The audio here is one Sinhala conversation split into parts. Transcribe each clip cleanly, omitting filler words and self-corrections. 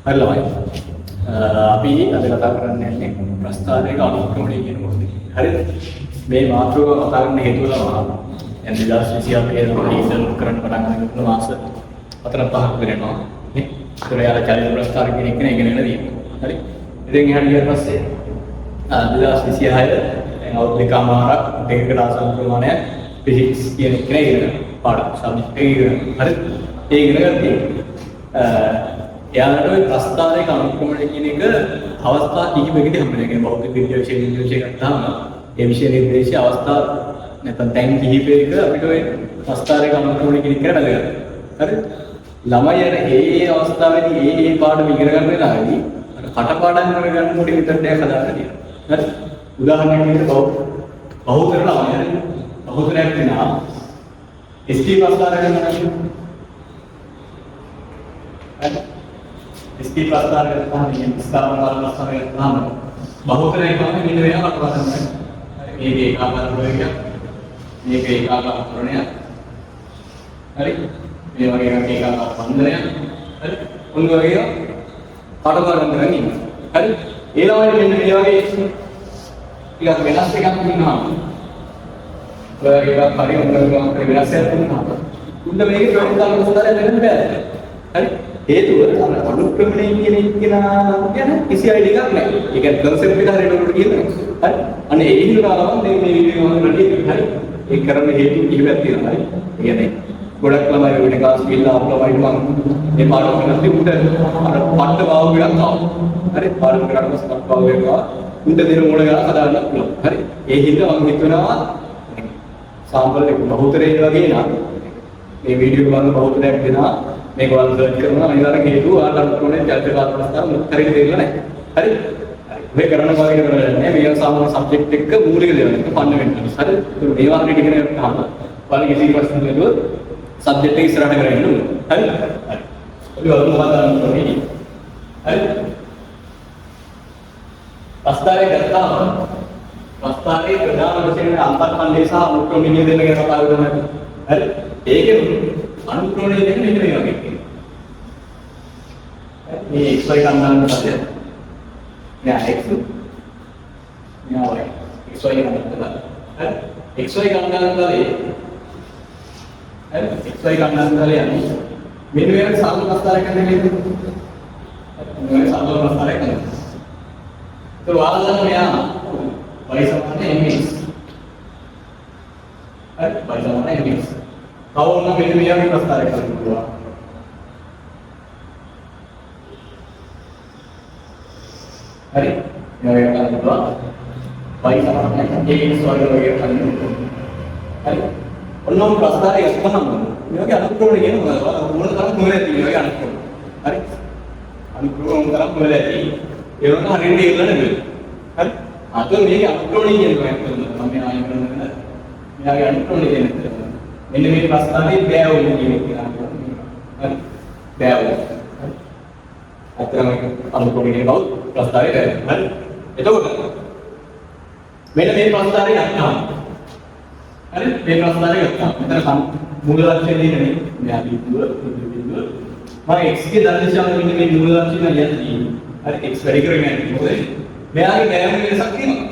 හරිලයි. අපි අද කතා කරන්නේ ප්‍රස්ථාරයක අනුක්‍රමණය කියන මොකද? හරිද? මේ මාතෘකාව කතා කරන්න හේතුව තමයි දැන් 2024 ඉඳන් කරන්න පටන් ගන්න මාස 4-5ක් වෙනවා. නේ? ඒතර යාර චලිත ප්‍රස්ථාර කියන එක නේ ඉගෙන ගන්න තියෙනවා. හරි? ඉතින් එහාට ගියාට පස්සේ 2026 දැන් අවුරුදු දෙකමාරක් දෙකකට ආසන්න ප්‍රමාණයක් ෆිසික්ස් කියන එක නේ ඉගෙන ගන්න. පාඩම් සබ්ජෙක්ට් එක ඉගෙන ගන්න. හරි? ඒ ඉගෙන ගන්න එයාලට ওই ප්‍රස්ථාරයක අනුක්‍රමණය කියන එක අවස්ථා කිහිපයකදී හම්බ වෙනවා. කියන්නේ භෞතික විද්‍යාව විෂය ගත්තාම ඒ විෂය නිර්දේශය අවස්ථා නැත්නම් ටයිම් කිහිපයක අපිට ওই ප්‍රස්ථාරයක අනුක්‍රමණය කියන එක වැදගත්. හරි? ළමයි අර ඒ අවස්ථාවේදී ඒ පාඩම ඉගෙන ගන්න වෙලාවේදී අර කටපාඩම් කරගන්න පොඩි මෙතඩ් එකක් හදාගන්න තියෙනවා. හරි? උදාහරණයක් විදිහට බහුතර ළමයි හරි? බහුතරයක් වෙනා ST ප්‍රස්ථාරයක ගන්නවා. इसकी प्रस्ताव करता है ये स्थापना वाला प्रस्ताव करता है बहुत तरह का है इन वेया का है एक एकाकार हो गया एक एकाकार करने अरे ये वगैरह एकाकार बंदने अरे उन वगैरह पाठोपाठ करनी अरे ये वाले ये वगैरह क्या विनाश का ना वगैरह कार्य उनका विनाश से ना उनका मेरे प्रयोजन का होता है लेकिन क्या है अरे हेतु अनुक्रमणीय කියන එක කියන කිසි අයිඩියා එකක් නැහැ. ඒ කියන්නේ concept එක හරියට උඩට කියනවා. හරි. අන්න ඒ හින්දාම මේ වීඩියෝ එක රෙඩි හරි. ඒක කරන්න හේතු කිහිපයක් තියෙනවා. හරි. ඒ කියන්නේ ගොඩක් ළමයි වෙන ක්ලාස් ගිහලා අප්ලයිඩ් මම මේ පාඩම කරලා තිබුණට අර පට්ට භාව ගයක් ආවා. හරි. පාඩම කරලා පස්සේ භාව ගයක් ආවා. උන්ට දෙන මොළ ගාන හදාගන්න පුළුවන්. හරි. ඒ හින්දා මම හිතනවා සාම්පල් එක බහුතරේ වගේ නා මේ වීඩියෝ එක බලන බහුතරයක් දෙනා මේක වල සර්ච් කරනවා අනිවාර්යෙන් හේතුව ආට කොනේ චර්චකාත්මක ප්‍රස්තාව හරියට දෙන්න නැහැ. හරි? මේ කරන්න පාවිච්චි කරන්නේ මේ සාමාන්‍ය සබ්ජෙක්ට් එක මූලික දේවල් එක ෆන්ඩමෙන්ටල්ස්. හරි? ඒක මේ වගේ ඉගෙන ගන්නාම බලන්න කිසි ප්‍රශ්න නැතුව සබ්ජෙක්ට් එක ඉස්සරහට කරගෙන යන්න. හරි? හරි. අපි වලම හදාගන්න ඕනේ. හරි? ප්‍රස්තාවය ගත්තාම ප්‍රස්තාවයේ ප්‍රධාන වශයෙන් අන්තර්ඛණ්ඩය සහ අනුක්‍රමණීය දෙන්න ගැන කතා කරනවා. හරි? ඒකේ අනුක්‍රමණය දෙන්නේ මෙන්න මේ වගේ කෙනෙක්. මේ xy කන්නාන පස්සේ මෙයා x මෙයා y xy කන්නාන හරි xy කන්නාන කරේ හරි xy කන්නාන කරේ යන්නේ මෙන්න මේ සාධු ප්‍රස්තාරයක් කරන්නේ මේ සාධු ප්‍රස්තාරයක් කරන්නේ તો වාදන මෙයා y සමාන mx හරි y සමාන mx කවුරුන මෙන්න මෙයාගේ ප්‍රස්තාරයක් කරනවා හරි මෙයාගේ කරනවා y සමාන ax වගේ කරනවා හරි ඔන්නම ප්‍රස්තාරය ගත්තහම මෙයාගේ අනුක්‍රමණය කියන මොන තරම් මොලේදී මෙයාගේ අනුක්‍රමණය හරි අනුක්‍රමණය තරම් මොලේදී ඒ වගේ හරියට ඉල්ලන්නේ නෙවෙයි හරි අද මේකේ අනුක්‍රමණය කියනවා මම ආයෙ කරන්නේ මෙයාගේ අනුක්‍රමණය කියන්නේ මෙන්න මේ ප්‍රස්තාවයේ බෑවු කියන එක හරි බෑවු අතරම අනුකෝණයේ බව ප්‍රස්තාවයේ හරි එතකොට මෙන්න මේ ප්‍රස්තාවය ගන්නවා හරි මේ ප්‍රස්තාවය ගන්නවා මෙතන මූල ලක්ෂණ දෙන්නේ මෙයා බිඳුව මම x ගේ දර්ශනය මෙන්න මේ මූල ලක්ෂණ යන්නේ හරි x වැඩි කරගෙන යන්නේ මොකද මෙයාගේ බෑවු වෙනසක් තියෙනවා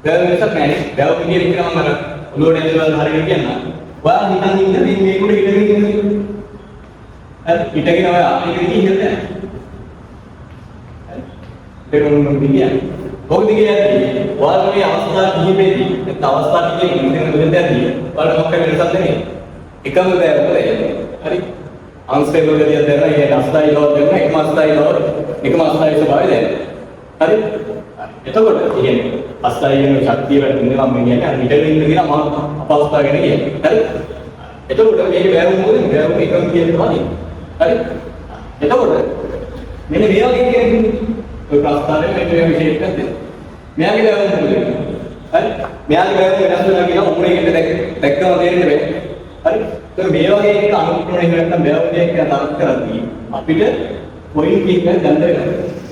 බෑවු වෙනසක් නැහැ බෑවු කියන එක නම් අර ඔලුවට ඇදලා හරියට කියන්න ඔයා හිතන් ඉන්න මේ මේකට හිටගෙන ඉන්නේ. හරි හිටගෙන ඔයා මේකෙදි ඉන්නේ නැහැ. හරි. ඒක මොනවද කියන්නේ? කොහොමද කියන්නේ? ඔයාලා මේ අවස්ථා කිහිපෙදී නැත්නම් අවස්ථා කිහිපෙක ඉඳන් බෙදෙද්දී ඔයාලා මොකක්ද වෙනසක් දෙන්නේ? එකම දේ වෙන්නේ. හරි. අන්ස්ටේබල් ගතියක් දැනලා ඒ අස්ථායි ලෝඩ් දෙන්න එකම අස්ථායි ලෝඩ් එකම අස්ථායි ස්වභාවය දැන. හරි. එතකොට කියන්නේ අස්ථායි වෙන ශක්තිය වැඩිනවා මම කියන්නේ අර හිටගෙන ඉන්න කියන අපවස්ථාව ගැන කියන්නේ. හරි. එතකොට මේක බෑවු මොකද? බෑවු එකම කියන තමයි. හරි. එතකොට මෙන්න මේ වගේ කියන්නේ ඔය ප්‍රස්තාවයේ මෙන්න මේ විශේෂයක් තියෙනවා. මෙයාගේ බෑවු මොකද? හරි. මෙයාගේ බෑවු වෙනස් වෙනවා කියන උමුණේකට දැක්කම තේරෙන්නේ නැහැ. හරි. ඒක මේ වගේ එක අනුක්‍රමණය නැත්නම් බෑවු දෙයක් කියන තරක් කරද්දී අපිට පොයින්ට් කිහිපයක් ගන්න වෙනවා.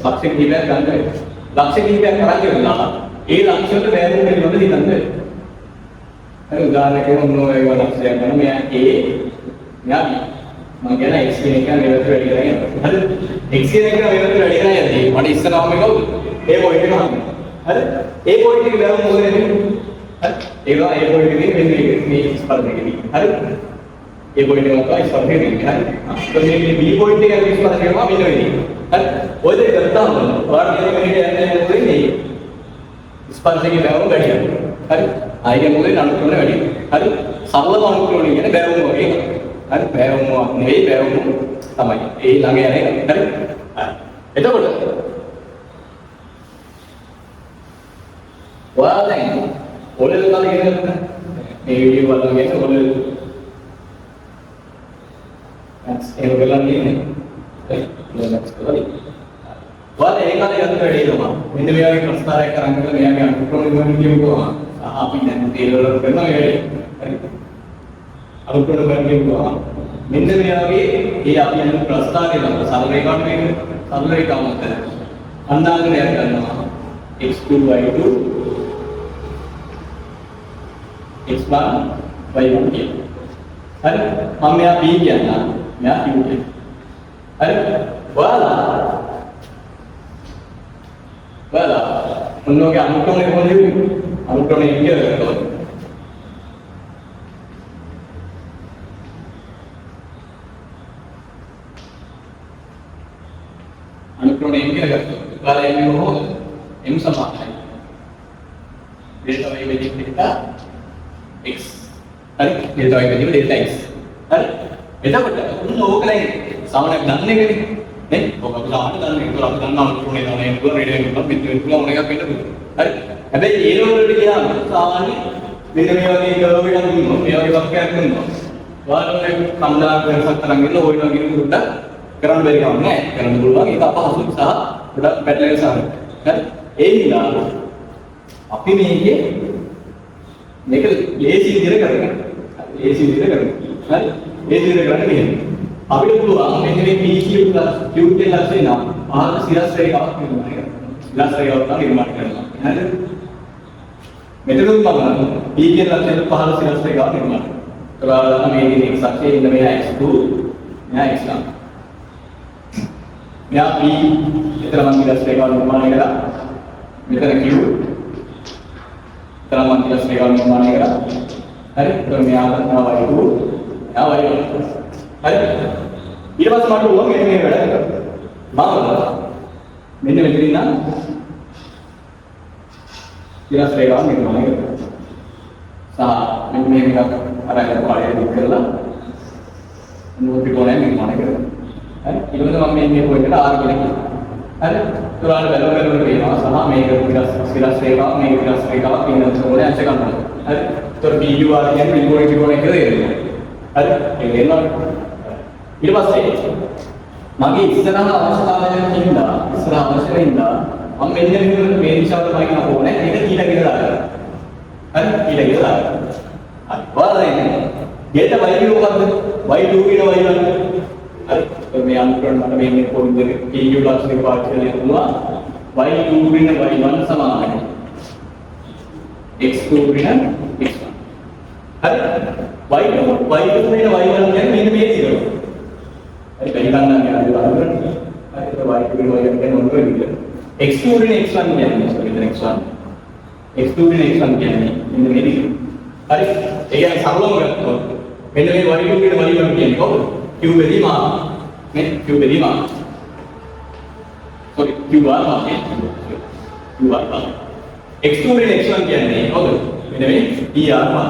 ලක්ෂ කිහිපයක් ගන්න වෙනවා. ලක්ෂ කිහිපයක් කරන් ඉවරලා ඒ ලක්ෂයට බෑවු පිළිබඳ හිතන්න. හරි උදාහරණයක් මොනවා ඒ ලක්ෂයක් ගන්න මෙයා A මෙයා B මම කියන x කියන එක මේ පැත්තට වැඩි කරගෙන යනවා. හරිද? x කියන එක මේ පැත්තට වැඩි කරගෙන යද්දී මට ඉස්සරහම එක කවුද? a පොයින්ට් එක හම්බ වෙනවා. හරිද? a පොයින්ට් එක බැලුවම මොකද වෙන්නේ? හරි? ඒක a පොයින්ට් එකේ මෙන්න මේ ස්පර්ශකෙදී. හරිද? a පොයින්ට් එක මොකක්ද? ස්පර්ශකෙදී. හරිද? ඊට මේ b පොයින්ට් එක ඇතුළේ ස්පර්ශ කරනවා මෙන්න මේ. හරි? ඔය දෙක ගත්තාම ඔයාලට කියන මෙහෙට යන්නේ මොකද වෙන්නේ? ස්පර්ශකේ බැලුවම වැඩි වෙනවා. හරි? ආයෙත් මොකද අනුක්‍රමණය වැඩි වෙනවා. හරි? සරලම අනුක්‍රමණය කියන්නේ බැලුවම වගේ. හරි? බැලුවම නෙවෙයි බැලුවම තමයි. ඒ ළඟ යන එක. හරි? හරි. එතකොට ඔයාලා දැන් ඔලෙල් කාලේ ඉගෙන ගන්න මේ වීඩියෝ බලන ගියම ඔලෙල් ඒක බලන්න ඉන්නේ. හරි? ලොනක්ස් කරලා. ඔයාලා ඒ කාලේ යන්න වැඩි වෙනවා. මෙන්න මේ වගේ ප්‍රස්තාරයක් කරන් කරලා මෙයාගේ අනුක්‍රමණය කියමුකෝ. අපි දැන් තේරවල කරනවා මේ වැඩේ. හරි? අනුක්‍රමණය කියමුකෝ. මෙන්න මේ වගේ ඒ අපි යන ප්‍රස්තාරය නම් සරල රේඛාවක් මේක. සරල රේඛාවක් මත අන්දාංගයක් ගන්නවා. x2 y2 x1 y1 කියන. හරි? මම මෙයා p කියන්නම්. මෙයා q කියන. හරි? ඔයාලා මොනෝගේ අනුක්‍රමණය කොහොමද වෙන්නේ? අනුක්‍රමණය කියලා කරනවා. අනුක්‍රමණය කියලා කරනවා. ඔයාලා එන්නේ කොහොමද? m සමානයි. delta y වෙදින් delta x. හරි? delta y වෙදින් delta x. හරි? එතකොට උන් ඕකලයි සමනක් ගන්න එකනේ. නේ? ඔක අපි සාමාන්‍ය දන්නේ. ඒක අපි දන්නා අනුක්‍රමණය දාන එක පුළුවන් රේඩියෝ එකක් පිට වෙන්න පුළුවන් මොන එකක් වෙන්න පුළුවන්. හරි? හැබැයි ඒ වලට ගියාම සාමාන්‍ය මෙන්න මේ වගේ කර්ව් එකක් දුන්නොත් මේ වගේ වක්‍රයක් දුන්නොත් ඔයාලගේ කණ්ඩායම් වෙනසක් තරම් ඉන්න ඕන වගේ දුන්නොත් කරන්න බැරි කම නෑ. කරන්න පුළුවන්. ඒක අපහසු සහ ගොඩක් පැටලෙන සාරයි. හරි? ඒ නිසා අපි මේකේ මේක ලේසි විදිහට කරගන්න. ලේසි විදිහට කරගන්න. හරි? ඒ විදිහට කරන්න මෙහෙම. අපිට පුළුවන් මෙන්න මේ PQ + Q කියන ලක්ෂණය නම් පහළ සිරස් රේඛාවක් නිර්මාණය කරන්න. සිරස් රේඛාවක් නිර්මාණය කරනවා. හරිද? මෙතනත් මම P කියන ලක්ෂණය පහළ සිරස් රේඛාවක් නිර්මාණය කරනවා. ඔයාලා මේ ඉන්නේ x අක්ෂයේ ඉන්න මෙයා x2 මෙයා x1. මෙයා P එතන මම සිරස් රේඛාවක් නිර්මාණය කරා. මෙතන Q එතන මම සිරස් රේඛාවක් නිර්මාණය කරා. හරි? එතන මෙයා y2 මෙයා y1. හරි? ඊට පස්සේ මට ඕන මෙන්න මේ වැඩ කරන්න. මම මෙන්න මෙතන ඉන්න සිරස් රේඛාව නිර්මාණය කරනවා. සහ මෙන්න මේ එකක් අරගෙන පාඩේ දික් කරලා නෝටි කොනය නිර්මාණය කරනවා. හරි? ඊට පස්සේ මම මේ පොයින්ට් එකට R කියලා කියනවා. හරි? ඒතරාට බැලුවම පේනවා සහ මේක සිරස් රේඛාව මේක සිරස් රේඛාව කියන ඕනේ අංශ ගන්නවා. හරි? ඒතර PUR කියන්නේ ත්‍රිකෝණය කියලා තේරෙනවා. හරි? ඒක එනවා. ඊට පස්සේ මගේ ඉස්සරහ අවශ්‍යතාවයන් හින්දා ඉස්සරහ අවශ්‍ය වෙනවා මම මෙන්න මේ දිශාවට පයින්න ඕනේ ඒක කීට කියලා දාන්න. හරි? කීට කියලා දාන්න. හරි. ඔයාලා එන්නේ delta y මොකද්ද? y2 කියන y1. හරි? මේ අනුකරණ මට මේ පොඩි දෙයක් PQ ලක්ෂණයක පාවිච්චි කරලා යනවා. y2 කියන y1 සමානයි x2 කියන x1. හරි? y2 කියන y1 කියන්නේ මෙන්න මේ දිගට. හරි බැරි ගන්න යනවා බලන්න. හරි ඒක y2 කියන y1 කියන මොන වෙන්නේ? x2 කියන x1 කියන්නේ මෙතන x1. x2 කියන x1 කියන්නේ මෙන්න මේ දිගට. හරි? ඒ කියන්නේ සරලවම ගත්තොත් මෙන්න මේ y2 කියන y1 කියන්නේ කොහොමද? q බෙදීම මේ q බෙදීම. sorry q bar කියන්නේ q bar. x2 කියන x1 කියන්නේ කොහොමද? මෙන්න මේ p r bar.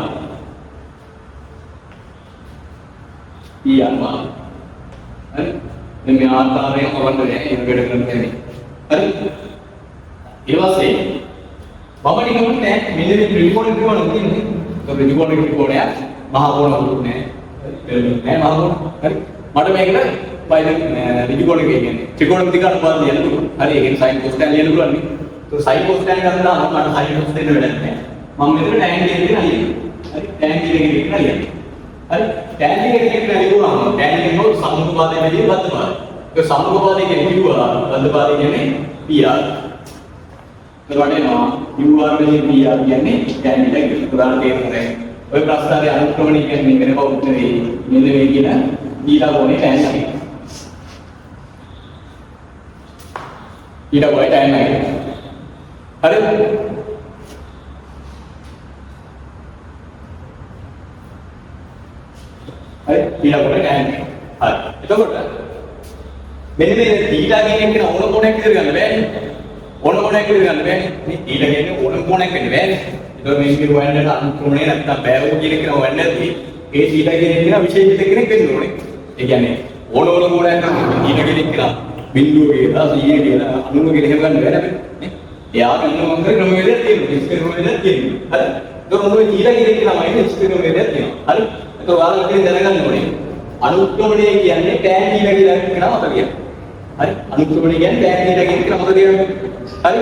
p r bar. හරි දැන් මේ ආකාරයෙන් හොරන්න නෑ ඒක වැඩ කරන්න බැහැ හරි ඊට පස්සේ මම නිකන් නෑ මෙන්න මේ ත්‍රිකෝණ තියෙන්නේ ඒක ත්‍රිකෝණය මහ කෝණ නෑ නෑ මහ කෝණ හරි මට මේකට බයිල ත්‍රිකෝණ කියන්නේ ත්‍රිකෝණ විදිහට බලන්න යන්න පුළුවන් හරි ඒකෙන් sin cos tan ලියන්න පුළුවන් නේ તો sin cos tan ගන්නවා මට sin cos දෙන්න වැඩක් නෑ මම මෙතන tan කියන දේ නලියන්නේ හරි tan කියන එක නලියන්නේ හරි tan කියන එක නලියුවාම tan කියනෝ සම්මුඛ පාදයේ විදිහ බද්ධ පාදය ඒ සම්මුඛ පාදය කියන්නේ QR බද්ධ පාදය කියන්නේ PR එතකොටේනවා QR වලින් PR කියන්නේ tan එක උදාහරණ දෙන්න ඔය ප්‍රස්තාවයේ අනුක්‍රමණය කියන්නේ මේකනේ කවුරුත් නෙවෙයි මෙන්න මේ කියන ඊළඟ ඕනේ tan එක. ඊළඟ ඕනේ tan එක. හරිද? හරි ඊළඟ ඕනේ tan එක. හරි. එතකොට මෙන්න මේ θ කියන එක ඕන කොනක් විතර ගන්න බෑනේ. ඕන කොනක් විතර ගන්න බෑනේ. මේ θ කියන්නේ ඕන කොනක් වෙන්න බෑනේ. ඒක මේකේ හොයන්න අනුක්‍රමණය නැත්නම් බෑවෝ කියන එක හොයන්න නැති. ඒ θ කියන එක විශේෂිත කෙනෙක් වෙන්න ඕනේ. ඒ කියන්නේ ඕන කොනක් නම් θ කියන එක බිඳුව කියලා 100 කියලා 90 කියලා එහෙම ගන්න බෑ නේ. එයා ගන්න මම කරේ නොමෙලක් තියෙනවා. ඉස්කේ නොමෙලක් තියෙනවා. හරි. ඒක මොනවද θ කියන එක තමයි ඉස්කේ නොමෙලක් තියෙනවා. හරි. ඒක ඔයාලා ඉතින් දැනගන්න ඕනේ. අනුක්‍රමණය කියන්නේ tan θ කියලා කියනවා මතක තියාගන්න. හරි අනුක්‍රමණය කියන්නේ tan θ කියන එක මතක තියාගන්න. හරි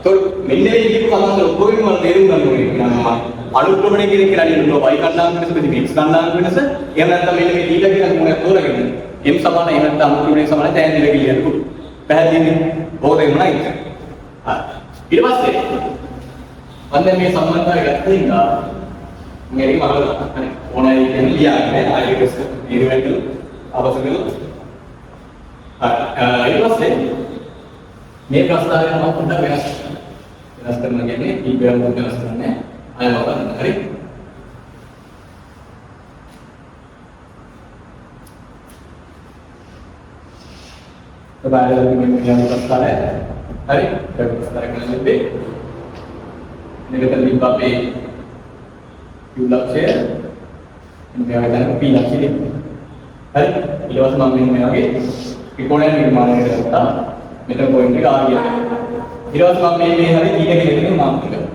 तो මෙන්න මේ දීපු කතාවල ඔක්කොගෙම මම තේරුම් ගන්න ඕනේ කියනවා අනුක්‍රමණය කියන එක නඩියුන y කණ්ඩායම වෙනස ප්‍රතිපිට x කණ්ඩායම වෙනස එහෙම නැත්නම් මෙන්න මේ θ කියන මොනක් තෝරගෙන m සමාන එහෙම නැත්නම් අනුක්‍රමණය සමාන tan θ කියලා කියනකොට පැහැදිලිද බෝධ වෙනවා ඒක. හරි ඊට පස්සේ අන්න මේ සම්බන්ධතාවය ගත්තින්ද මේක මම හරි ඕනයි කියන්නේ ලියන්නේ ආයෙත් ඉරිවෙන්ටල් අවසකල ඊට පස්සේ මේ ප්‍රස්තාවය මම පොඩ්ඩක් වෙනස් කරනවා කියන්නේ ඊපෙරම වෙනස් කරන්නේ අය බලන්න හරි තබාරේ මේ ප්‍රස්තාවය හරි ඒක ප්‍රස්තාවය කරන්නේ නිරතන විභාගේ q ලක්ෂය මේ වගේ p ලක්ෂය හරි ඊට පස්සේ මම මේ වගේ ත්‍රිකෝණයක් නිර්මාණය කරලා මෙතන පොයින්ට් එක ආ ගියා. ඊට පස්සේ මම මේ හරි ඊට කෙනෙක්ගේ මාර්ක් කරනවා.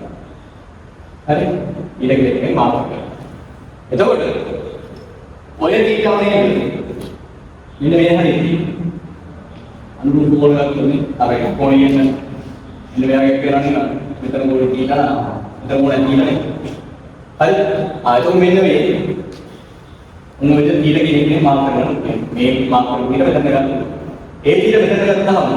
හරි ඊට කෙනෙක්ගේ මාර්ක් කරනවා. එතකොට ඔය දීටානේ මෙන්න මේ හරි අනුමුඛ කෝණයක් තුනේ අර කොණියෙන් මෙන්න මෙයාගේ කරන්නේ මෙතන ගොඩ දීලා මෙතන ගොඩ දීලානේ. හරි ආයතන මෙන්න මේ මොනවද දීලා කෙනෙක්ගේ මාර්ක් කරනවා. මේ මාර්ක් කරලා මෙතන ගන්නවා. ඒ දීලා මෙතන ගත්තාම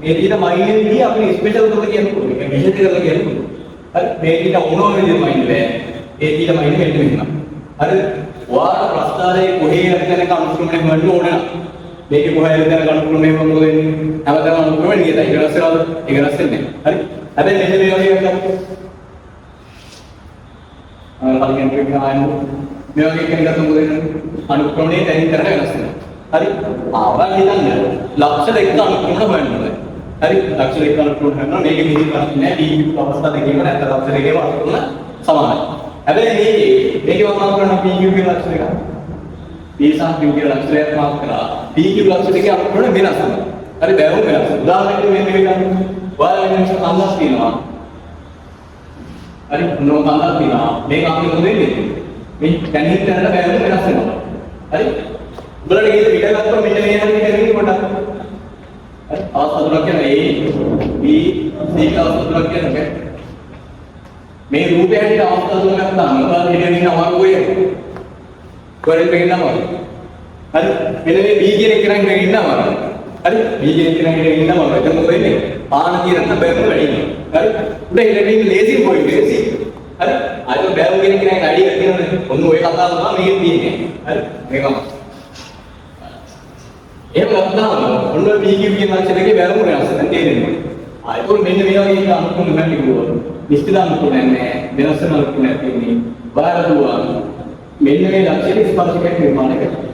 මේ දීලා මයිනේ දී අපි ස්පෙෂල් කරලා කියන්න පුළුවන්. ඒක විශේෂ කරලා කියන්න පුළුවන්. හරි මේ දීලා ඕනම විදිහට මයින් බෑ. ඒ දීලා මයින් මෙන්න මෙන්න. හරි ඔයාලා ප්‍රස්තාරයේ කොහේ හරි තැනක අනුක්‍රමණය වෙන්න ඕන නම් මේකේ කොහේ හරි තැනක අනුක්‍රමණය වෙන්න මොකද වෙන්නේ? හැමදාම අනුක්‍රමණය කියලා ඒක රැස් වෙනවද? ඒක රැස් වෙන්නේ නැහැ. හරි හැබැයි මෙන්න මේ වගේ එකක් කලින් ට්‍රික් ගානු මේ වගේ කෙනෙක් මොකද වෙන්නේ? අනුක්‍රමණය තැනින් කරලා වෙනස් වෙනවා. හරි ආවල් හිතන්න ලක්ෂ දෙක අනුක්‍රමණ හොයන්න ඕනේ. හරි ලක්ෂ දෙක අනුක්‍රමණ කරනවා මේක කිසි ප්‍රශ්නයක් නෑ ඩීපී අවස්ථා දෙකේම නැත්නම් ලක්ෂ දෙකේම අනුක්‍රමණ සමානයි. හැබැයි මේකේ වමනා කරන PQ කියන ලක්ෂ දෙක P සහ Q කියන ලක්ෂ දෙකක් මාක් කරා PQ ලක්ෂ දෙකේ අනුක්‍රමණ වෙනස් වෙනවා. හරි බැලුම් වෙනස්. උදාහරණයක් මේ ගන්න ඔයාලා වෙනස් අන්දස් තියෙනවා. හරි නෝ අන්දස් තියෙනවා. මේක අපි මොකද වෙන්නේ? මේ දැනින් දැනට බැලුම් වෙනස් වෙනවා. හරි උඹලට ගිහින් පිට ගත්තොත් මෙන්න මේ හරියට කරන්නේ පොඩ්ඩක්. හරි අවස්ථා තුනක් කියන A B C කියලා අවස්ථා තුනක් කියන්නේ. මේ රූපය හැටියට අවස්ථා තුනක් ගත්තාම ඔයාලා හිතගෙන ඉන්න අමාරුයි. කොහෙන්ද ගෙන්නනවා? හරි මෙන්න මේ B කියන එක නම් ඉගෙන ඉන්නවා. හරි B කියන එක නම් ඉගෙන ඉන්නවා. එතන මොකද වෙන්නේ? ආන කියන එක බෑම වැඩි වෙනවා. හරි උඩ ඉලෙකින් ලේසි පොයින්ට් ලේසි. හරි ආයෙත් බෑම කියන එක නම් අඩිය කියනනේ. ඔන්න ඔය කතාව තමයි මේකේ තියෙන්නේ. හරි මේකම එහෙම ගත්තාම ඔන්න PQ කියන ලක්ෂණයේ බැලුම වෙනස් දැන් තේරෙන්නේ. ආයෙත් මෙන්න මේ වගේ එක අනුකූල නැති කිව්වොත් නිශ්චිත අනුකූල නැහැ වෙනස් වෙන අනුකූල නැති ඉන්නේ. වාරදුවා මෙන්න මේ ලක්ෂණයේ ස්පර්ශයක් නිර්මාණය කරනවා.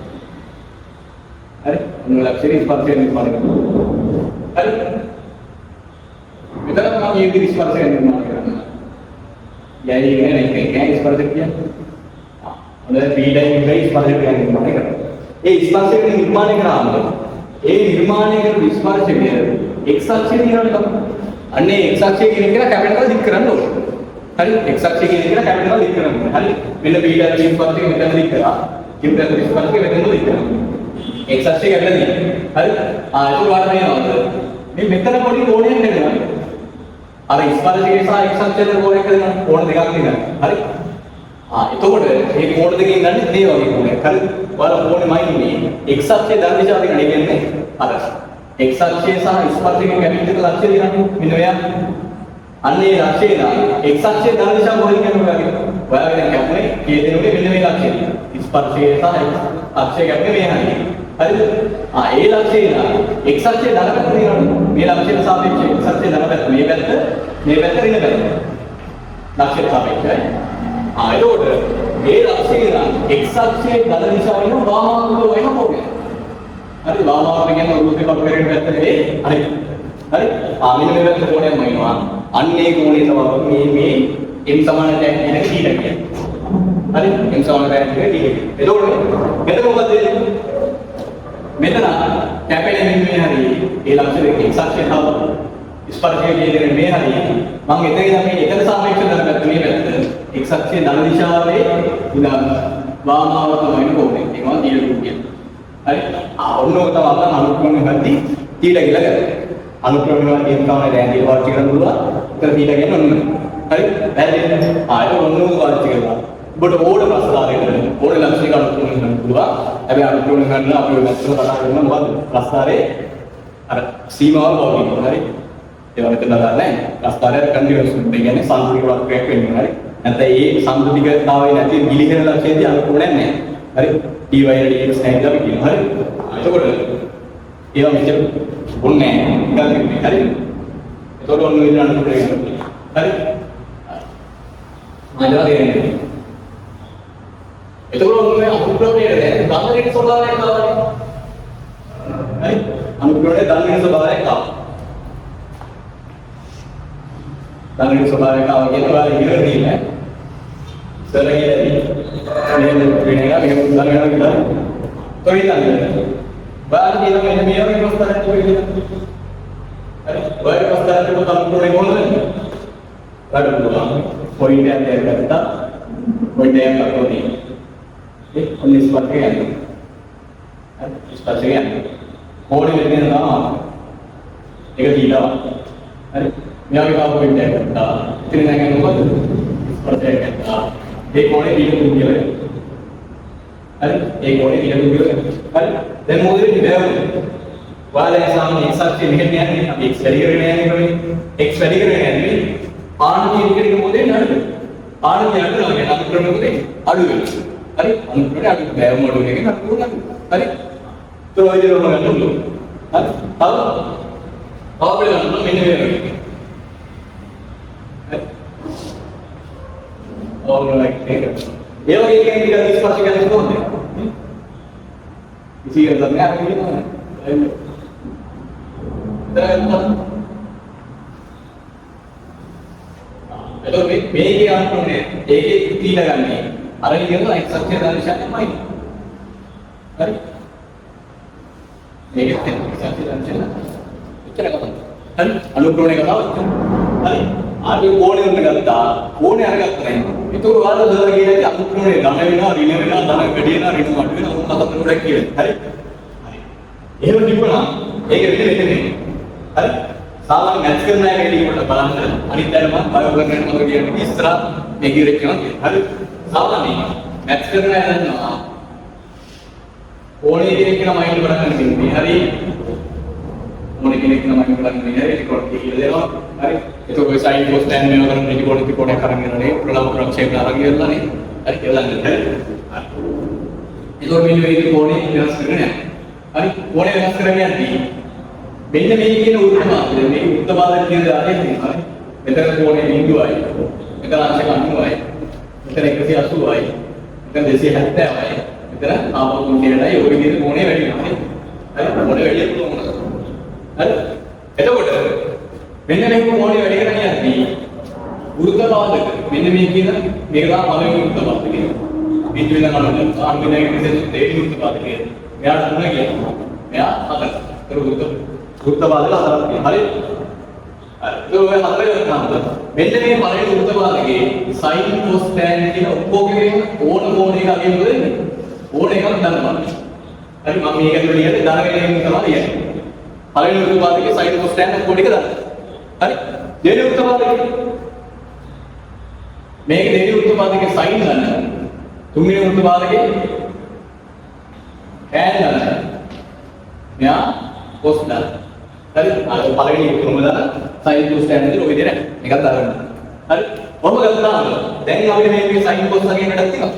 හරි ඔන්න ලක්ෂණයේ ස්පර්ශයක් නිර්මාණය කරනවා. හරි මෙතන තමයි මේ විදිහට ස්පර්ශයක් නිර්මාණය කරනවා. යයි කියන්නේ ඒක ස්පර්ශයක් කියන්නේ. ඔන්න පීඩයෙන් ඉඳලා ස්පර්ශයක් නිර්මාණය කරනවා. ඒ ස්පර්ශයෙන් නිර්මාණය කරාම ඒ නිර්මාණය කරපු ස්පර්ශය x අක්ෂය දිහාට අන්නේ x අක්ෂය කියන එක කැපිටල් දික් කරන්න ඕනේ. හරි x අක්ෂය කියන එක කැපිටල් දික් කරන්න ඕනේ. හරි මෙන්න b ඩැෂ් ස්පර්ශය මෙතන දික් කරා. q ඩැෂ් ස්පර්ශය මෙතන දික් කරා. x අක්ෂය කැපිටල් දික්. හරි ඒක වාර වෙනවද? මේ මෙතන පොඩි කෝණයක් දෙනවා. අර ස්පර්ශයේ සහ x අක්ෂයේ කෝණයක් දෙනවා. කෝණ දෙකක් තියෙනවා. හරි එතකොට මේ කෝණ දෙකෙන් ගන්න මේ වගේ කෝණයක්. හරි ඔයාලා කෝණෙමයි ඉන්නේ x අක්ෂයේ දන් දිශාව දිග නෙගෙන්නේ අර x අක්ෂය සහ ස්පර්ශයෙන් කැපිටල් අක්ෂය දිගන්නේ මෙන්න මෙයා අන්නේ අක්ෂය නා x අක්ෂයේ දන් දිශාව කොහෙද කියන්නේ ඔයාලා දැන් කැපුනේ කී දෙනුනේ මෙන්න මේ අක්ෂය ස්පර්ශය සහ අක්ෂය ගැටේ මේ හරිය. හරිද? ඒ ලක්ෂය නා x අක්ෂය ධන පැත්ත තියෙනවනේ. මේ ලක්ෂයට සාපේක්ෂව x අක්ෂය ධන පැත්ත මේ පැත්ත ඍණ පැත්ත. ලක්ෂයට සාපේක්ෂවයි. එතකොට මේ ලක්ෂය නා x අක්ෂයේ ධන දිශාවෙන් වාමාංගව වෙන කෝණය. හරි වාමාංගව කියන්නේ රූපේ කප කරගෙන පැත්ත නෙවෙයි. හරි. හරි? මෙන්න මේ පැත්ත කෝණයක්ම වෙනවා. අන්නේ කෝණය තමයි මේ m සමාන tan කියන එක දීලා කියන්නේ. හරි m සමාන tan කියන එක දීලා. එතකොට මෙතන මොකද වෙන්නේ? මෙතන කැපෙන බිඳුවේ හරි ඒ ලක්ෂණයේ x අක්ෂය තව ස්පර්ශයේ කියන්නේ මේ හරි මම එතන ඉඳන් මේ එකට සාපේක්ෂව දාගත්ත මේ පැත්ත x අක්ෂයේ ධන දිශාවේ ඉඳන් වාමාවත වෙන කෝණය. ඒකම දීලා කියන්නේ. හරි? ඔන්නෝක තමයි අපේ අනුක්‍රමයෙන් ගත්තී තීලා කියලා ගත්තා. අනුක්‍රමයෙන් කියන කාරණේ දැන් දීලා පාවිච්චි කරන්න පුළුවන්. ඒතර තීලා කියන්නේ ඔන්න. හරි? පැහැදිලිද? ඒක ඔන්නෝක පාවිච්චි කරලා ඔබට ඕන ප්‍රස්තාරයකට ඕන ලක්ෂණයක අනුකූලව ගන්න පුළුවන්. හැබැයි අනුකූලව ගන්න අපි ඔය මැස්සම කතා කරනවා මොකද්ද? ප්‍රස්තාරයේ අර සීමාව පවතිනවා. හරි? ඒ වගේ කරලා නැහැ. ප්‍රස්තාරය කන්ටිනියස් වෙන්න කියන්නේ සම්පූර්ණ වක්‍රයක් වෙන්නේ. හරි? නැත්නම් ඒ සම්පූර්ණතාවය නැති ගිලිහෙන ලක්ෂයේදී අනුකූල නැහැ. හරි? dy dx නැහැ අපි කියනවා. හරි? එතකොට ඒවා මෙච්චර ඕනේ නැහැ. නිකන් හරි? එතකොට ඔන්න විදිහට අනුකූල වෙනවා. හරි? මයිලා දෙන්නේ. එතකොට ඔන්නේ අනුක්‍රමයේ දැන් ධනරික ස්වභාවයක් ආවනේ. හරි? අනුක්‍රමයේ ධනරික ස්වභාවයක් ආවා. ධනරික ස්වභාවයක් ආවා කියන්නේ ඔයාලා ඉගෙන ගන්න. ඉස්සරහේදී මෙහෙම වෙනවා මෙහෙම ධනරික විතර. තොරිතන්නේ. ඔයාලා කියන මෙන්න මේ වගේ ප්‍රස්තාරයක් වෙන්නේ. හරි? ඔයාලා ප්‍රස්තාරයක් උඩ අනුක්‍රමයේ මොනවද? වැඩ පුළුවන්. පොයින්ට් එකක් දෙකකට පොයින්ට් එකක් අරගෙන ඔන්න ස්පර්ශය යනවා. හරි ස්පර්ශය යනවා. කෝණය වෙන්නේ නැහැ. ඒක දීලා. හරි. මෙයාගේ කාව පොයින්ට් එකක් ගත්තා. ඉතින් දැන් මොකද? ස්පර්ශය ගත්තා. ඒ කෝණය දීලා දුන්නා. හරි. ඒ කෝණය දීලා දුන්නා. හරි. දැන් මොකද වෙන්නේ? ඔයාලා සාමාන්‍ය x අක්ෂයේ මෙහෙම යන්නේ අපි x වැඩි කරගෙන යන්නේ කොහොමද? x වැඩි කරගෙන යන්නේ ආනතිය ටික මොකද වෙන්නේ? ආනතිය අඩු වෙනවා. අනුක්‍රම මොකද? අඩු වෙනවා. හරි අනුකරණය අඩු බෑව මොඩල් එකේ අනුකරණය හරි ප්‍රයෝජන ගන්න පුළුවන් හරි තව අපිට ගන්න මෙන්න මේ වගේ හරි ඕනලයික් එක ඒ වගේ එකකින් ටිකක් ස්පර්ශ කරන්න කොහොමද ඉතින් ඒක තමයි අපි කියනවා එතකොට මේකේ අනුකරණය ඒකේ තීන ගන්නේ අර කියනවා x අක්ෂය දර්ශනයමයි. හරි? මේකත් x අක්ෂය දර්ශනය. එච්චර කතාවක්. හරි? අනුක්‍රමණය කතාවක්. හරි? ආගේ කෝණය උන්න ගත්තා. කෝණය අරගත්තා නේ. ඒක ඔයාලා දාලා කියන්නේ අනුක්‍රමණය ධන වෙනවා, ඍණ වෙනවා, ධන වැඩි වෙනවා, ඍණ අඩු වෙනවා, මොන කතාවක් උඩ කියන්නේ. හරි? හරි. එහෙම තිබුණා ඒක වෙන්නේ. හරි? සාමාන්‍ය මැච් කරන අය එළියට බලන්න අනිත් අය මම බයෝ කරගෙන මම කියන්නේ ඉස්සරහ මේ ගියරේ කියනවා. හරි? සාමාන්‍ය මැච් කරන අය දන්නවා ඕනේ කෙනෙක් නම් මයින්ඩ් කරගන්න තියෙන්නේ. හරි? ඕනේ කෙනෙක් නම් මයින්ඩ් කරගන්න හරි රෙකෝඩ් කියලා දෙනවා. හරි? ඒක ඔය සයින් පොස්ට් එකෙන් මේව කරන රෙකෝඩ් එකක් අරන් යනනේ ප්‍රොලම් ප්‍රොක්ෂේප් අරන් ගියලානේ. හරි කියලා නේද? හරි. ඒක මෙන්න මේකේ ඕනේ වෙනස් කරගෙන යනවා. හරි? ඕනේ වෙනස් කරගෙන යද්දී මෙන්න මේ කියන උත්තරමාර්ගය මේ උත්තරමාර්ගය කියන දාන්නේ තියෙනවා. මෙතන කෝණය බිඳුවයි. මෙතන අංශක 90යි. මෙතන 180යි. මෙතන 270යි. මෙතන ආපහු 3ටයි ඔය විදිහට කෝණය වැඩි වෙනවා. හරි? කෝණය වැඩි වෙනවා. හරි? එතකොට මෙන්න මේ කෝණය වැඩි කරගෙන යද්දී උත්තරමාර්ගය මෙන්න මේ කියන මේක තමයි පළවෙනි උත්තරමාර්ගය කියන්නේ. බිඳුවෙන් ගන්න ආන්විනයේ විශේෂ දෙවෙනි උත්තරමාර්ගය. මෙයාට 3 කියනවා. මෙයා 4. වෘත්තවාදක හතරක් තියෙනවා. හරි? හරි. ඔය හතර ගන්නවා. මෙන්න මේ පළවෙනි වෘත්තවාදකේ sin cos tan කියන ඔක්කොගේම ඕන කෝණයක අගය මොකද වෙන්නේ? ඕන එකක් ගන්නවා. හරි මම මේක ඇතුළේ ලියන්නේ ධනගෙන තමයි ලියන්නේ. පළවෙනි වෘත්තවාදකේ sin cos tan ඔක්කො ටික දාන්න. හරි? දෙවෙනි වෘත්තවාදකේ මේක දෙවෙනි වෘත්තවාදකේ sin ගන්න. තුන්වෙනි වෘත්තවාදකේ tan ගන්න. මෙයා cos දාන්න. හරි අර පළවෙනි උත්තරම දාලා sin cos tan විදිහට ඔය විදිහට එකක් දාගන්න. හරි කොහොම ගත්තාම දැන් අපිට මේකේ sin cos වගේ එකක් තියෙනවා.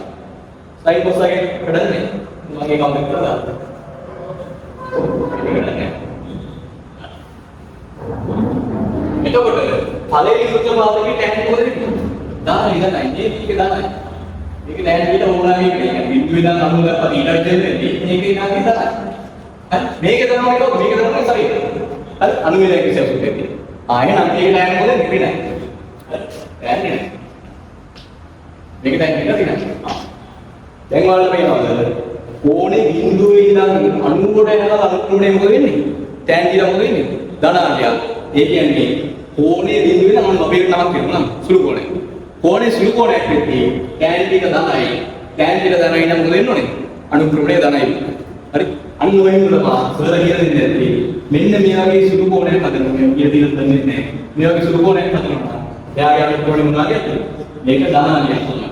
Sine cosine කඩන්නේ. මගේ කවුන්ට් කරලා දාන්න. එතකොට ඵලයේ විරුද්ධ පාදකේ tan මොකද වෙන්නේ? දාන ඉඳලා ඉන්නේ මේක දානයි. මේක tan ඊට ඕනා කියන්නේ බිඳුව ඉඳන් 90 ගත්තා ඊට විතර වෙන්නේ මේක ඉඳන් දානයි. හරි මේක තමයි මේක තමයි සරිය. හරි 90 ක් සෙල්සියස් එකේ. ආයෙ නම් මේක tan මොකද නෙවෙයි නෑ. හරි tan නේ. මේක tan ඊට තියෙනවා. දැන් ඔයාලට පේනවද? කෝණේ බිඳුවේ ඉඳන් 90ට යනකම් අනුක්‍රමණය මොකද වෙන්නේ? tan කියලා මොකද වෙන්නේ? ධනාංකයක්. ඒ කියන්නේ කෝණේ බිඳුවේ නම් අපේ නමක් කියනවා නම් සුළු කෝණය. කෝණේ සුළු කෝණයක් වෙද්දී tan එක ධනයි. tan එක ධනයි නම් මොකද වෙන්න ඕනේ? අනුක්‍රමණය ධනයි. හරි? අන්න ඔය විදිහට සරල කියලා දෙන්නේ නැති. මෙන්න මේ වගේ සුළු කෝණයක් හදනවා. මේ කියලා දෙන්න දෙන්නේ නැහැ. මේ වගේ සුළු කෝණයක් හදනවා. එයාගේ අනුක්‍රමණය මොනවද කියන්නේ? මේක ධනාංකයක් තමයි.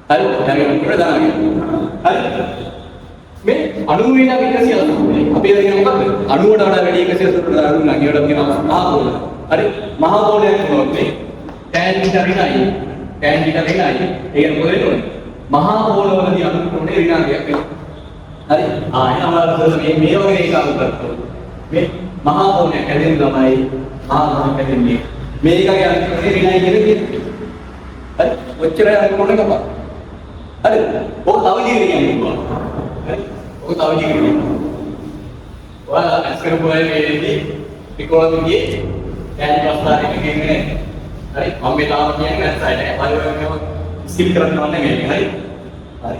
හරි? එයාගේ අනුක්‍රමණය ධනාංකයක්. හරි? මේ 90 නම් 180. අපි කියන්නේ මොකක්ද? 90ට වඩා වැඩි 180ට අඩු නම් ඒකට කියනවා මහා කෝණ. හරි? මහා කෝණයක් වුණොත් මේ tan θ ඍණයි. tan θ ඍණයි. ඒක මොකද වෙන්නේ? මහා කෝණවලදී අනුක්‍රමණය ඍණාංකයක් වෙනවා. හරි? එහෙනම් අපිට මේ වගේ එකක් කරගන්න. මේ මහා කෝණයක් හැදෙන්න තමයි මහා කෝණයක් හැදෙන්නේ. මේකගේ අනුක්‍රමණය ඍණයි කියන්නේ. හරි? ඔච්චරයි අනුක්‍රමණය කපා. හරි? ඔක තව ජීවිතයක් කියන්න හරි? ඔක තව ජීවිතයක්. ඔයාලා අස්කර පොයේ මේදී ත්‍රිකෝණමිතියේ tan ප්‍රස්ථාරයක කියන්නේ හරි? මම මේ තාම කියන්නේ නැත් සයිඩ් එක. බලන්න ස්කිල් කරන්න ඕනේ මේක. හරි? හරි.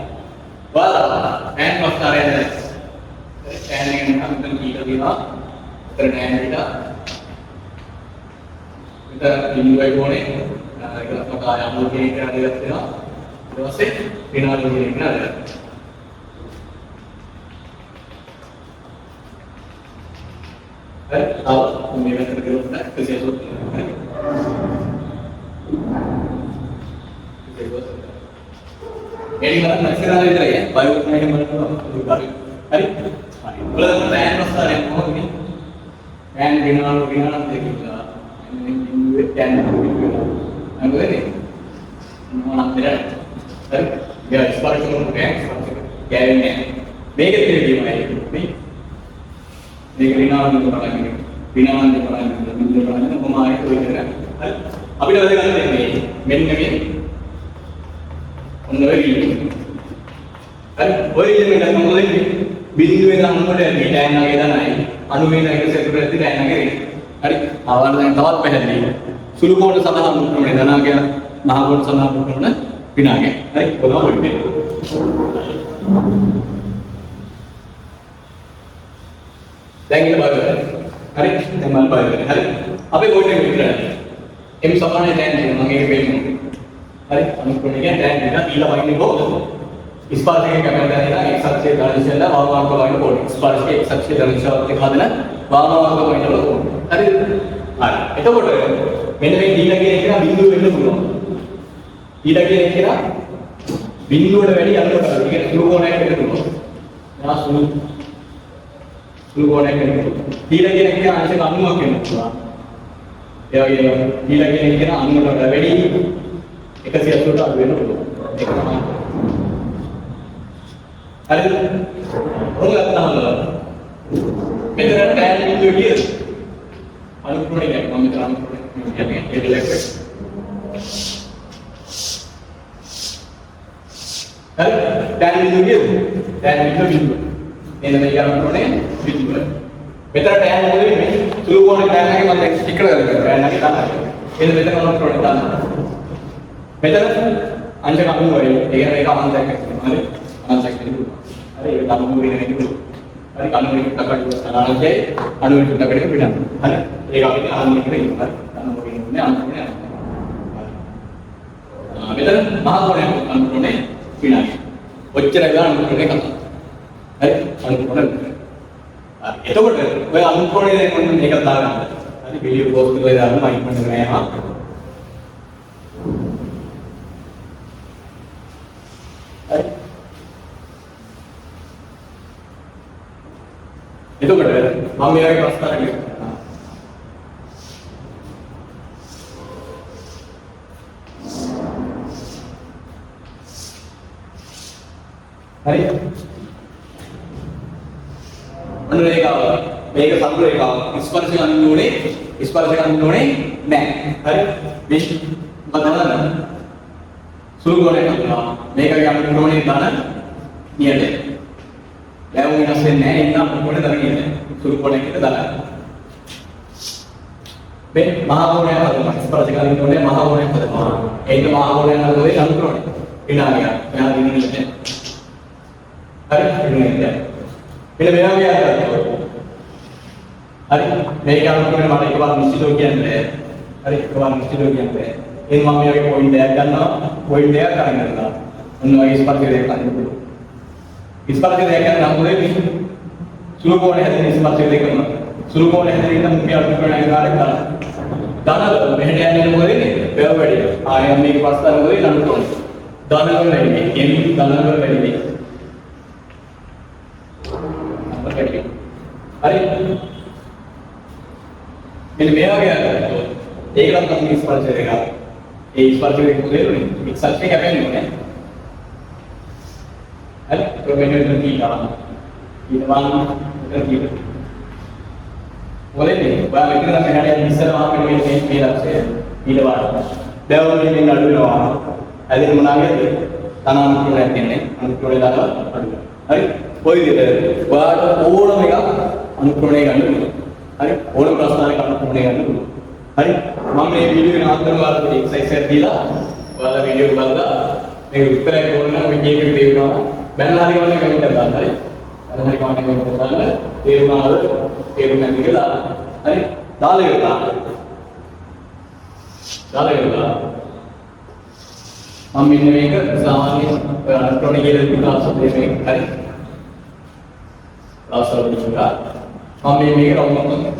ඔයාලා tan ප්‍රස්ථාරය දැන් tan එක නිකන් කීට දිනවා. උතර tan එක. උතර බිඳුවයි කෝණේ. ඒක ලක්ම කායමූල කියන එක හරියට වෙනවා. ඊට පස්සේ විනාඩි දෙකක් නේද? හරි? ආව මේ වෙනතට කරොත් එක්සෙසොත් හරි. එනි මම නැස්කරලා විතරයි බයෝ එකම බලනවා. හරි? හරි. බලන්න plan ප්‍රස්තාරයක් කොහොමද මේ? plan විනාඩි දෙකකින් ඉන්නේ tan වෙනවා. හරිද? මොනවා නේද? හරි? යා ස්පාර්ක් කරන බෑන්ක් ගෑවෙන්නේ මේකෙත් තියෙන්නේ මේ මේක විනාඩි කරන්නේ විනාඩි කරන්නේ කොහොම ආයෙත් ඔය කරන්නේ හරි අපිට වැඩ ගන්න දෙන්නේ මෙන්න මේ ඔන්න ඔය විදිහට හරි ඔය විදිහට ගන්න මොකද වෙන්නේ බිඳුවේ නම් මොකද මේ tan එකේ දනයි 90 එක සෙකුරේ ඇති tan එකේ හරි ආවල් දැන් තවත් පැහැදිලි සුළු කෝණ සඳහා මුක්‍රමණය ධනාංගය මහා කෝණ සඳහා මුක්‍රමණය විනාංගය හරි කොහොමද වෙන්නේ දැන් ඉන්න බලන්න. හරි? දැන් මම බලන්න. හරි? අපි කොහෙන්ද විතරයි. එම් සමානයි දැන් මම ඒක වෙන්නේ. හරි? අනුක්‍රමණය කියන්නේ දැන් නේද ඊළ වයින්නේ කොහොමද? ස්පර්ශයේ කැමරා දාලා එක් සක්ෂේ ධනශීල වාමාර්ග වයින් කොහොමද? ස්පර්ශයේ එක් සක්ෂේ ධනශීල එක් හදන වාමාර්ග වයින් කොහොමද? හරි? හරි. එතකොට මෙන්න මේ ඊළ කියන එක බිඳුව වෙන්න පුළුවන්. ඊළ කියන එක බිඳුවට වැඩි අනුකරන. ඒ කියන්නේ සුළු කෝණයක් වෙන්න පුළුවන්. යා සුළු කෝණයක් වෙන්න පුළුවන්. ඊළ කියන එක අංශක 90ක් වෙන්න පුළුවන්. ඒ වගේම ඊළ කියන එක 90කට වඩා වැඩි 180ට අඩු වෙන්න පුළුවන්. ඒක තමයි. හරිද? ඔන්න ගත්තාම මෙතන tan බිඳුව කියද? අනුක්‍රමණය කියන්නේ මම මෙතන අනුක්‍රමණය කියන්නේ ඒක ලැක්කේ. හරි tan බිඳුව කියද? tan බිඳුව. එන්න මේක අනුක්‍රමණය බිඳුව. මෙතන tan මොකද වෙන්නේ? සුළු කෝණ tan එකේ මම ටික කරලා tan එකේ තමයි. එන්න මෙතන අනුක්‍රමණය දාන්න. මෙතන අංශක 90යි. ඒ කියන්නේ ඒක අනන්තයක් වෙනවා. හරි? අනන්තයක් වෙනවා. හරි ඒක තමයි වෙන එක නේ. හරි කනුවේ ටකට අනාලජයි අණුවේ ටකට පිටන්න. හරි ඒක අපිට අහන්න ඉන්නේ. හරි අනුවේ ඉන්නේ අනුවේ හරි. මෙතන මහා කෝණයක් අනුනේ පිටන්න. ඔච්චර ගාන අනුනේ කතා. හරි අනුනේ. හරි එතකොට ඔය අනුකෝණේ දැන් මොන මේක දාගන්න. හරි වීඩියෝ පෝස්ට් කරලා දාන්න මයික් කරගෙන යනවා. හරි එතකොට මම මේ වගේ ප්‍රශ්නයක් අහනවා. හරි අන්න රේඛාව මේක සම්පූර්ණ රේඛාව ස්පර්ශ ගන්න ඕනේ නැහැ හරි මේ බලන්න සුළු ගෝණයක් හදනවා මේකගේ අනුක්‍රමණය දාන නියත ලැබුම් වෙනස් වෙන්නේ නැහැ එන්න අනුක්‍රමණය දාන සුළු ගෝණයකට දාලා මේ මහා ගෝණයක් හදනවා ස්පර්ශ ගන්න ඕනේ මහා ගෝණයක් හදනවා ඒක මහා ගෝණයක් හදලා අනුක්‍රමණය විනාඩියක් මෙහා දිනුනේ හරි මෙන්න මෙයා හරි මේක අනුකරන මට එකපාර නිශ්චිතව කියන්නේ හරි එකපාර නිශ්චිතව කියන්නේ එන් මම මේකේ පොයින්ට් එකක් ගන්නවා පොයින්ට් එකක් අරන් ගන්නවා ඔන්න ඔය ස්පර්ශය දෙක ගන්න පුළුවන් ස්පර්ශය දෙක ගන්න නම් මොකද සුළු කෝණය හැදෙන ස්පර්ශය දෙක කරනවා සුළු කෝණය හැදෙන ඉතින් මුඛය අනුකරන ආකාරයක් ගන්නවා දාන මෙහෙට යන්නේ මොකද වෙන්නේ වේව වැඩි ආයෙත් මේක පස්සට මොකද වෙන්නේ අනුකරන දාන වල වැඩි එන්නේ දාන වල වැඩි හරි මෙන්න මේ වගේ අරගෙන ඒකත් තමයි ස්පර්ශය දෙක. ඒ ස්පර්ශය දෙක දෙන්නේ එක්සත් එක කැපෙන්නේ නැහැ. හරි ප්‍රොමෙන්ටර් කීලා ඊට වань කීලා වලේ ඔයා මෙතන මෙහාට යන ඉස්සරහම මෙන්න මේ ලක්ෂය ඊට වඩා දැවුනේ මෙන්න අඩු වෙනවා. ඇදින් මොනාගේද? තනාම කියලා කියන්නේ අනුකූලව දාලා අඩු වෙනවා. හරි ඔය විදිහට ඔයාට ඕනම එකක් අනුක්‍රමණය ගන්න පුළුවන්. හරි ඕනම ප්‍රශ්නාවක් අනුක්‍රමණය ගන්න පුළුවන්. හරි මම මේ වීඩියෝ එක නවත්තන ඔයාලට එක්සර්සයිස් එකක් දීලා ඔයාලා වීඩියෝ එක බලලා මේක උත්තරයක් ඕන නම් මේ කීයකට දෙනවා. බැලලා හරි කවන්නේ කමෙන්ට් එකක් දාන්න හරි. අර හරි කමෙන්ට් එකක් දාන්න තේරුණාද? තේරුම් නැති කියලා හරි දාලා ඉවරලා. මම මෙන්න මේක සාමාන්‍ය අනුක්‍රමණය කියලා විකාශ දෙන්නේ හරි රාසවල ඉන්නවා මම මේක රවුම් කරනවා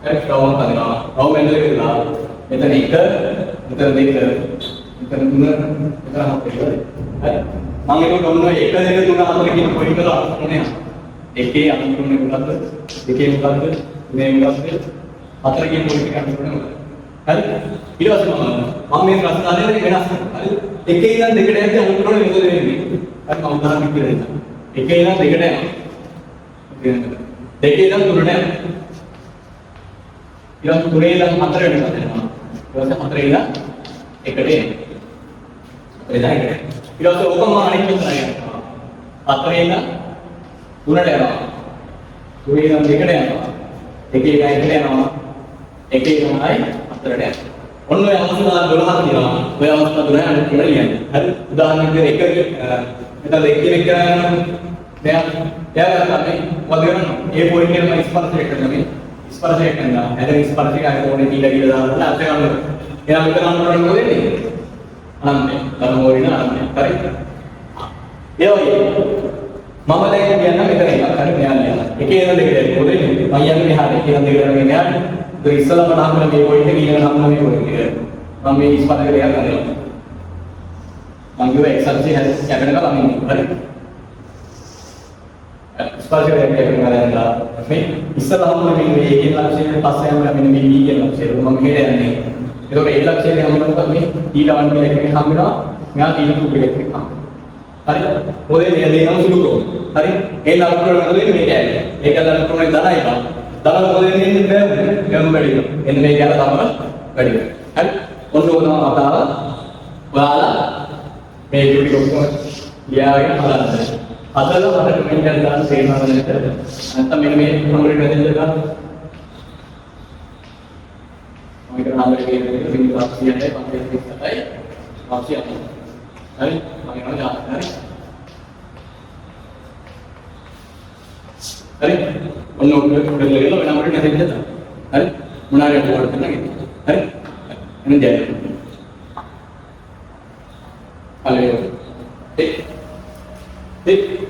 ඒක රවුම් කරනවා රවුම් එන්නේලා මෙතන 1 මෙතන 2 මෙතන 3 මෙතන 4 හරි මම ඒක ගොන්න 1 2 3 4 කියන පොයින්ට් වල අනුනේ එකේ අනුනේ මොකද්ද දෙකේ මොකද්ද තුනේ මොකද්ද 4 කියන පොයින්ට් එක අනුනේ මොකද්ද හරි ඊට පස්සේ මම මේ ප්‍රශ්න අහන්නේ වෙනස් හරි එකේ ඉඳන් දෙකට යද්දී අනුනේ මොකද වෙන්නේ අර මම උදාහරණයක් කියලා දෙන්න. එකේ ඉඳන් දෙකට යනවා. දෙකේ ඉඳන් තුනට යනවා. ඊළඟ තුනේ ඉඳන් හතරට යනවා. ඊළඟ හතරේ ඉඳන් එකට එනවා. එදා එකට. ඊළඟ ඕකම අනිත් පැත්තට යනවා. හතරේ ඉඳන් තුනට යනවා. තුනේ ඉඳන් දෙකට යනවා. එකේ ඉඳන් එකට යනවා. එකේ ඉඳන් ආයි හතරට යනවා. ඔන්න ඔය අවස්ථා 12ක් තියෙනවා. ඔය අවස්ථා 12 අනිත් කියලා ලියන්න. හරි. උදාහරණයක් විදිහට මෙතන දෙක කෙනෙක් කරනවා එයා තමයි වදිනවා ඒ පොයින්ට් එකම ස්පර්ශයක් කරනවා ස්පර්ශයක් කරනවා හැදෙන ස්පර්ශයක් අර ඕනේ කියලා දානවා අත් ගන්නවා එයා මෙතන අනුරන්න මොකද වෙන්නේ අනන්නේ ධර්ම වලින් අනන්නේ හරි ඒ වගේ මම දැන් කියන්න මෙතන එකක් හරි මෙයා ලියන්න එකේ ඉඳන් දෙකට යන්නේ මොකද වෙන්නේ මම යන්නේ මෙහාට එකේ ඉඳන් දෙකට යන්නේ මෙහාට ඒ ඉස්සලම නම් මේ පොයින්ට් එක ඊළඟ නම් මේ පොයින්ට් එක මම මේ ස්පර්ශය දෙයක් කරනවා මම කිව්වා එක්සර්සයිස් කැපෙන එක ළමින් හරි ස්පර්ශය දෙයක් කරනවා මේ ඉස්සරහම මේ ඒකේ ලක්ෂණය පස්සේ යනවා මෙන්න මේ ඊගේ ලක්ෂණය මම මෙහෙට යන්නේ ඒතකොට ඒ ලක්ෂණය හම්බුනොත් මේ ඊළඟ වන් කියලා එකක් හම්බ වෙනවා මෙයා ඊළඟ කුප් එකක් හම්බ හරි මොකද මේ දෙනම සුළු කො හරි ඒ ලක්ෂණ මොකද මේක ඇන්නේ ඒක ලක්ෂණේ දනයි බා දන මොකද එන්නේ ගම් වැඩි වෙනවා එන්න මේක යන තමයි වැඩි වෙනවා හරි ඔන්න ඕක තමයි අතාව ඔයාලා මේ යුටි ඔක්කොම ලියාගෙන හදන්න. හදලා මට කමෙන්ට් එකක් දාන්න තේරෙනවද නැද්ද? නැත්නම් මෙන්න මේ කම්පියුටර් එකෙන් දාන්න. මම කියන නම්බර් එකේ ඉන්නේ 500යි 520යි 500යි. හරි? මම යනවා දාන්න. හරි? ඔන්න ඔක උඩට ගිහලා වෙන නම්බර් එක නැතිද? හරි? මොනාරේ බෝඩ් එකක් නැගිටින්න. හරි? එන්න දැන් Halo. Tik.